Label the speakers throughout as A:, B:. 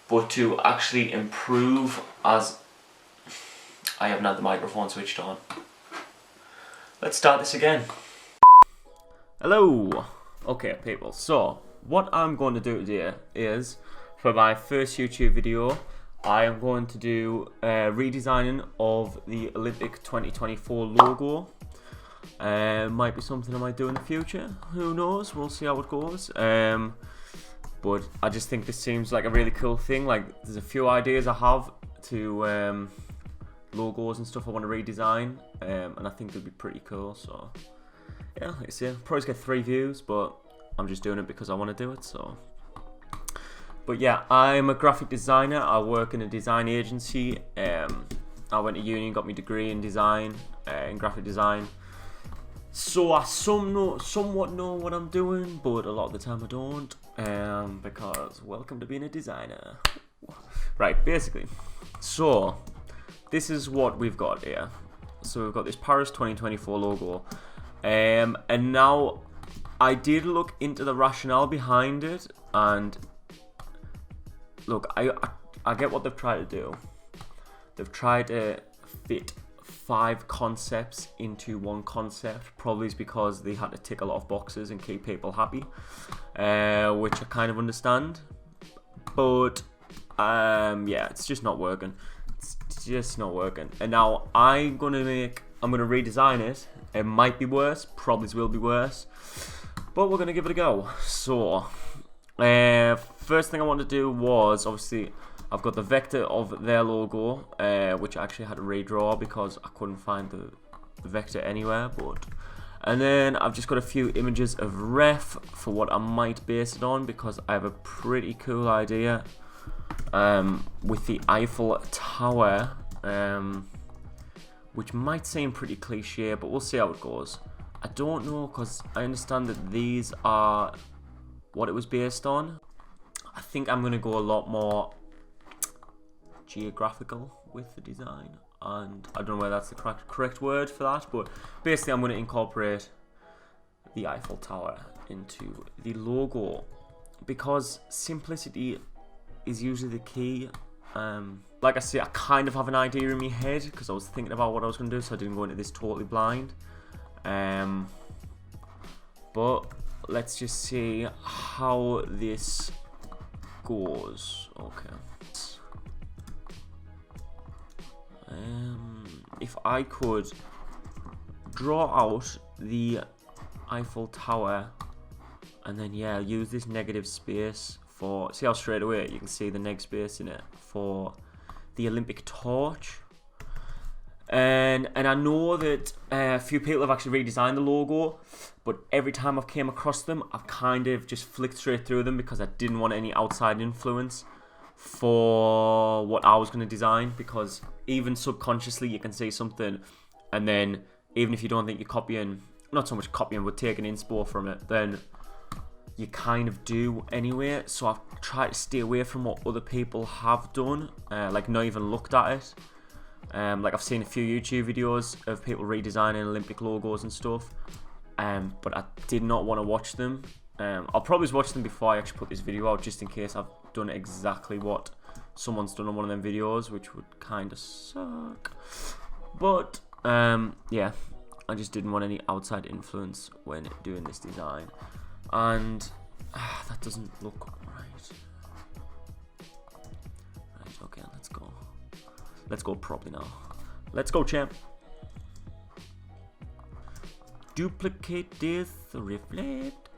A: but to actually improve as... I haven't had the microphone switched on. Let's start this again. Hello! Okay people, so what I'm going to do today is, for my first YouTube video, I am going to do redesigning of the Olympic 2024 logo. Might be something I might do in the future, who knows, we'll see how it goes. But I just think this seems like a really cool thing. Like, there's a few ideas I have to logos and stuff I want to redesign, and I think it'd be pretty cool. So yeah, like I say, probably get 3 views, but I'm just doing it because I want to do it. So, but yeah, I'm a graphic designer. I work in a design agency. I went to uni and got my degree in design, in graphic design. So I somewhat know what I'm doing, but a lot of the time I don't, because welcome to being a designer. Right, basically. So this is what we've got here. So we've got this Paris 2024 logo, and now I did look into the rationale behind it, and look, I get what they've tried to do. They've tried to fit 5 concepts into one concept, probably is because they had to tick a lot of boxes and keep people happy, which I kind of understand, but yeah, it's just not working. It's just not working. And now I'm gonna redesign it. It might be worse, probably will be worse, but we're gonna give it a go. So first thing I wanted to do was, obviously, I've got the vector of their logo, which I actually had to redraw because I couldn't find the vector anywhere. And then I've just got a few images of ref for what I might base it on, because I have a pretty cool idea with the Eiffel Tower, which might seem pretty cliche, but we'll see how it goes. I don't know, because I understand that these are what it was based on. I think I'm going to go a lot more geographical with the design, and I don't know whether that's the correct word for that, but basically I'm going to incorporate the Eiffel Tower into the logo, because simplicity is usually the key. Like I say, I kind of have an idea in my head because I was thinking about what I was going to do, so I didn't go into this totally blind. But let's just see how this goes. Okay. If I could draw out the Eiffel Tower and then, yeah, use this negative space for, see how straight away you can see the neg space in it for the Olympic torch. And I know that a few people have actually redesigned the logo, but every time I've came across them, I've kind of just flicked straight through them because I didn't want any outside influence for what I was going to design, because even subconsciously you can see something, and then even if you don't think you're copying, not so much copying but taking inspo from it, then you kind of do anyway. So I've tried to stay away from what other people have done, like not even looked at it. Like, I've seen a few YouTube videos of people redesigning Olympic logos and stuff, but I did not want to watch them. I'll probably watch them before I actually put this video out, just in case I've done exactly what someone's done on one of them videos, which would kind of suck. But yeah, I just didn't want any outside influence when doing this design, and that doesn't look right. Right, okay, let's go. Let's go properly now. Let's go, champ. Duplicate this, reflect.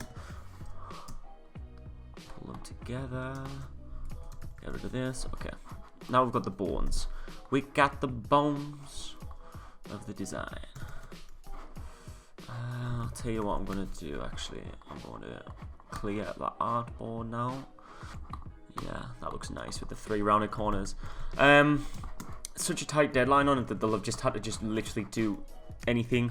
A: Pull them together. Get rid of this. Okay. Now we've got the bones. We got the bones of the design. I'll tell you what I'm going to do, actually. I'm going to clear the artboard now. Yeah, that looks nice with the 3 rounded corners. Such a tight deadline on it that they'll have just had to just literally do anything,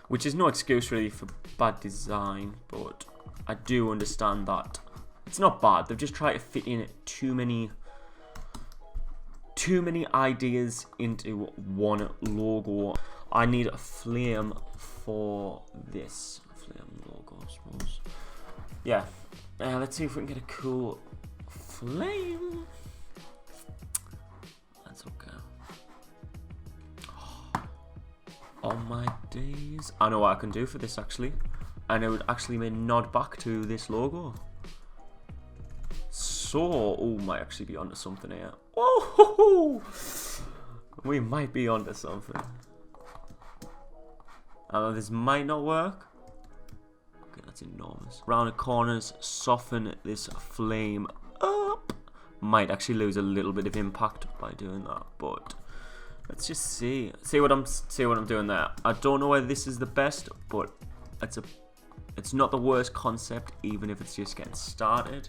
A: which is no excuse really for bad design, but I do understand that it's not bad. They've just tried to fit in too many ideas into one logo. I need a flame for this flame logo, I suppose. Yeah, let's see if we can get a cool flame. That's okay. Oh my days. I know what I can do for this actually. And it would actually make nod back to this logo. So, oh, might actually be onto something here. Oh, we might be onto something. This might not work. Okay, that's enormous. Round the corners, soften this flame up. Might actually lose a little bit of impact by doing that, but let's just see what I'm doing there. I don't know whether this is the best, but it's not the worst concept, even if it's just getting started.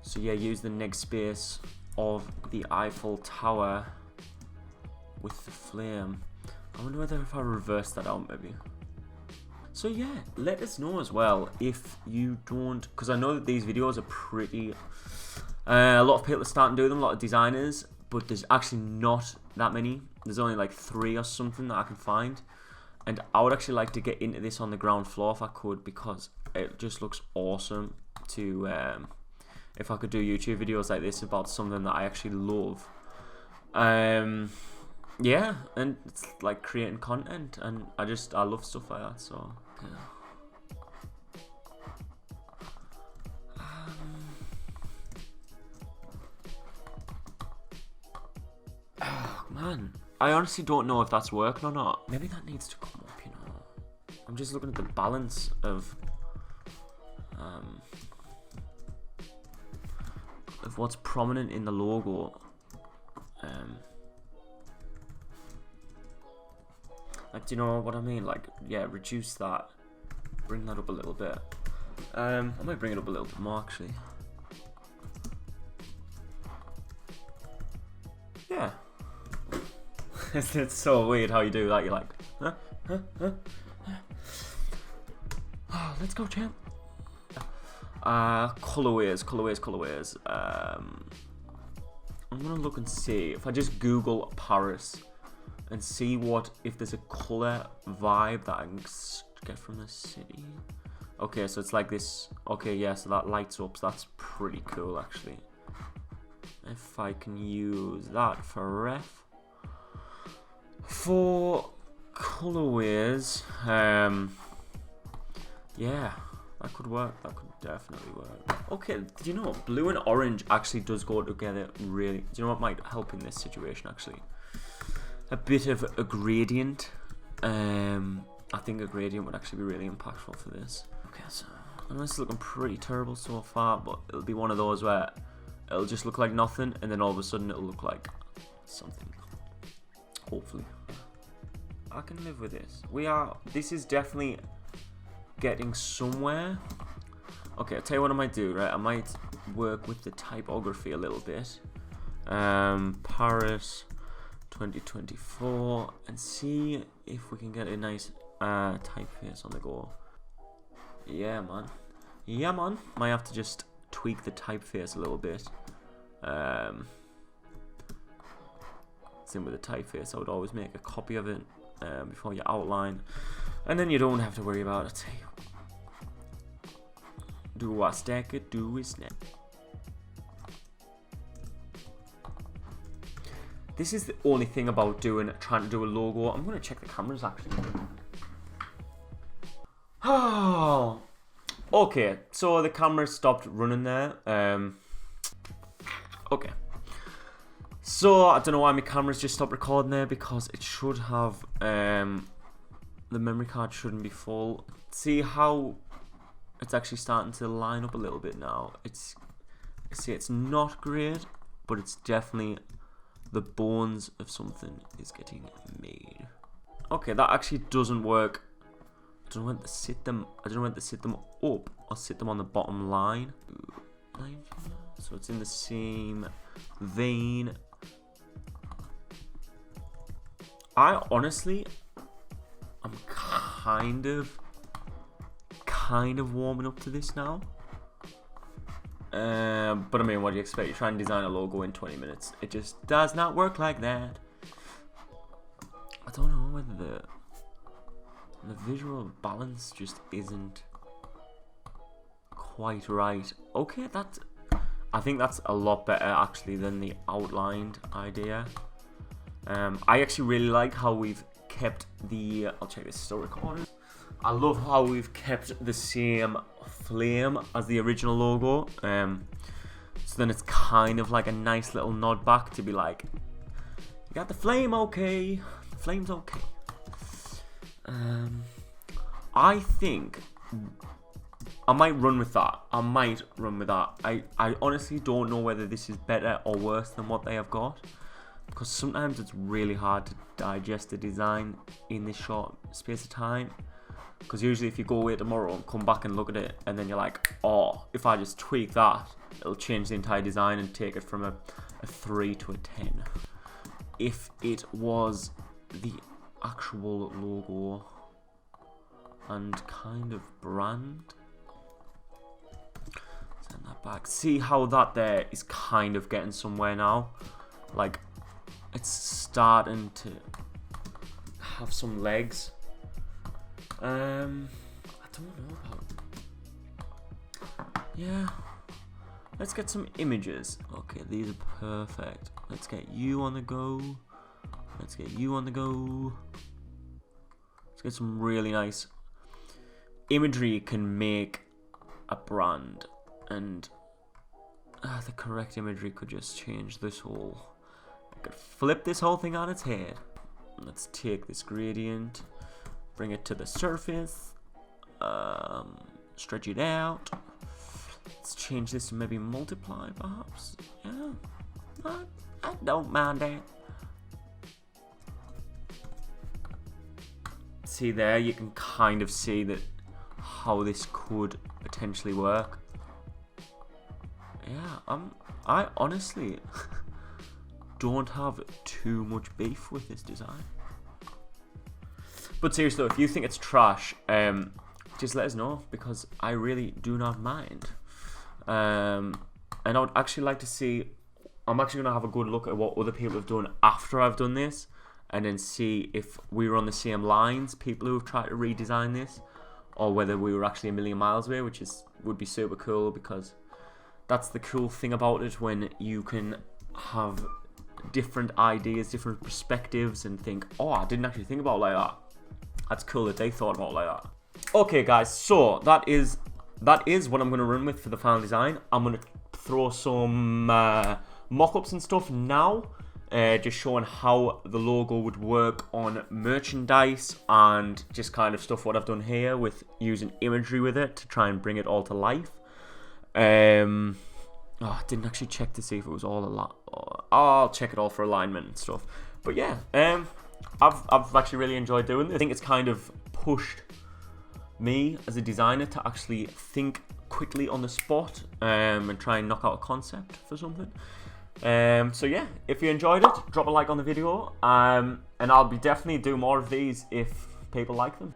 A: So yeah, use the neg space of the Eiffel Tower with the flame. I wonder whether if I reverse that out maybe. So yeah, let us know as well if you don't, because I know that these videos are pretty, a lot of people are starting to do them, a lot of designers, but there's actually not that many. There's only like 3 or something that I can find. And I would actually like to get into this on the ground floor if I could, because it just looks awesome to, if I could do YouTube videos like this about something that I actually love. Yeah, and it's like creating content, and I love stuff like that, so yeah. Oh, man, I honestly don't know if that's working or not. Maybe that needs to come up, you know. I'm just looking at the balance of what's prominent in the logo. Like, do you know what I mean? Like, yeah, reduce that, bring that up a little bit. I might bring it up a little bit more actually. Yeah. It's so weird how you do that. You're like, huh? Oh, let's go, champ. Colorways. I'm gonna look and see if I just Google Paris and see if there's a color vibe that I can get from the city. Okay, so it's like this. Okay, yeah, so that lights up, so that's pretty cool actually. If I can use that for ref for colorways, yeah, that could work. That could definitely work. Okay, do you know what? Blue and orange actually does go together really. Do you know what might help in this situation actually? A bit of a gradient. I think a gradient would actually be really impactful for this. Okay, so I know this is looking pretty terrible so far, but it'll be one of those where it'll just look like nothing, and then all of a sudden it'll look like something. Hopefully, I can live with this. This is definitely getting somewhere. Okay, I'll tell you what I might do, right? I might work with the typography a little bit. Paris 2024, and see if we can get a nice typeface on the go. Yeah, man. Might have to just tweak the typeface a little bit. Same with the typeface, I would always make a copy of it before you outline, and then you don't have to worry about it. Do I stack it? Do we snap? This is the only thing about trying to do a logo. I'm gonna check the cameras actually. Oh, okay. So the camera stopped running there. Okay. So I don't know why my camera's just stopped recording there, because it should have the memory card shouldn't be full. See how it's actually starting to line up a little bit now. It's not great, but it's definitely the bones of something is getting made. Okay, that actually doesn't work. I don't know whether to sit them. I don't know whether to sit them up or sit them on the bottom line. So it's in the same vein. I'm kind of warming up to this now. But I mean, what do you expect? You try and design a logo in 20 minutes. It just does not work like that. I don't know whether the visual balance just isn't quite right. Okay, I think that's a lot better actually than the outlined idea. I actually really like how we've kept the, I'll check this, still recording. I love how we've kept the same flame as the original logo. So then it's kind of like a nice little nod back to be like, you got the flame, okay, the flame's okay. I think I might run with that. I honestly don't know whether this is better or worse than what they have got, because sometimes it's really hard to digest a design in this short space of time. Because usually if you go away tomorrow and come back and look at it, and then you're like, oh, if I just tweak that, it'll change the entire design and take it from a 3 to a 10. If it was the actual logo and kind of brand, send that back. See how that there is kind of getting somewhere now? Like, it's starting to have some legs. I don't know about. Yeah, let's get some images. Okay, these are perfect. Let's get you on the go. Let's get you on the go. Let's get some really nice imagery. Can make a brand, and the correct imagery could just change this whole. I could flip this whole thing on its head. Let's take this gradient. Bring it to the surface, stretch it out. Let's change this to maybe multiply, perhaps. Yeah, I don't mind that. See there, you can kind of see that how this could potentially work. Yeah, I honestly don't have too much beef with this design. But seriously, if you think it's trash, just let us know, because I really do not mind. And I would actually like to see, I'm actually going to have a good look at what other people have done after I've done this, and then see if we were on the same lines, people who have tried to redesign this, or whether we were actually a million miles away, which would be super cool, because that's the cool thing about it, when you can have different ideas, different perspectives, and think, oh, I didn't actually think about it like that. That's cool that they thought about it like that. Okay, guys, so that is what I'm going to run with for the final design. I'm going to throw some mock-ups and stuff now, just showing how the logo would work on merchandise, and just kind of stuff what I've done here with using imagery with it to try and bring it all to life. I didn't actually check to see if it was all aligned. I'll check it all for alignment and stuff. But yeah, I've actually really enjoyed doing this. I think it's kind of pushed me as a designer to actually think quickly on the spot, and try and knock out a concept for something. So yeah, if you enjoyed it, drop a like on the video, and I'll be definitely do more of these if people like them.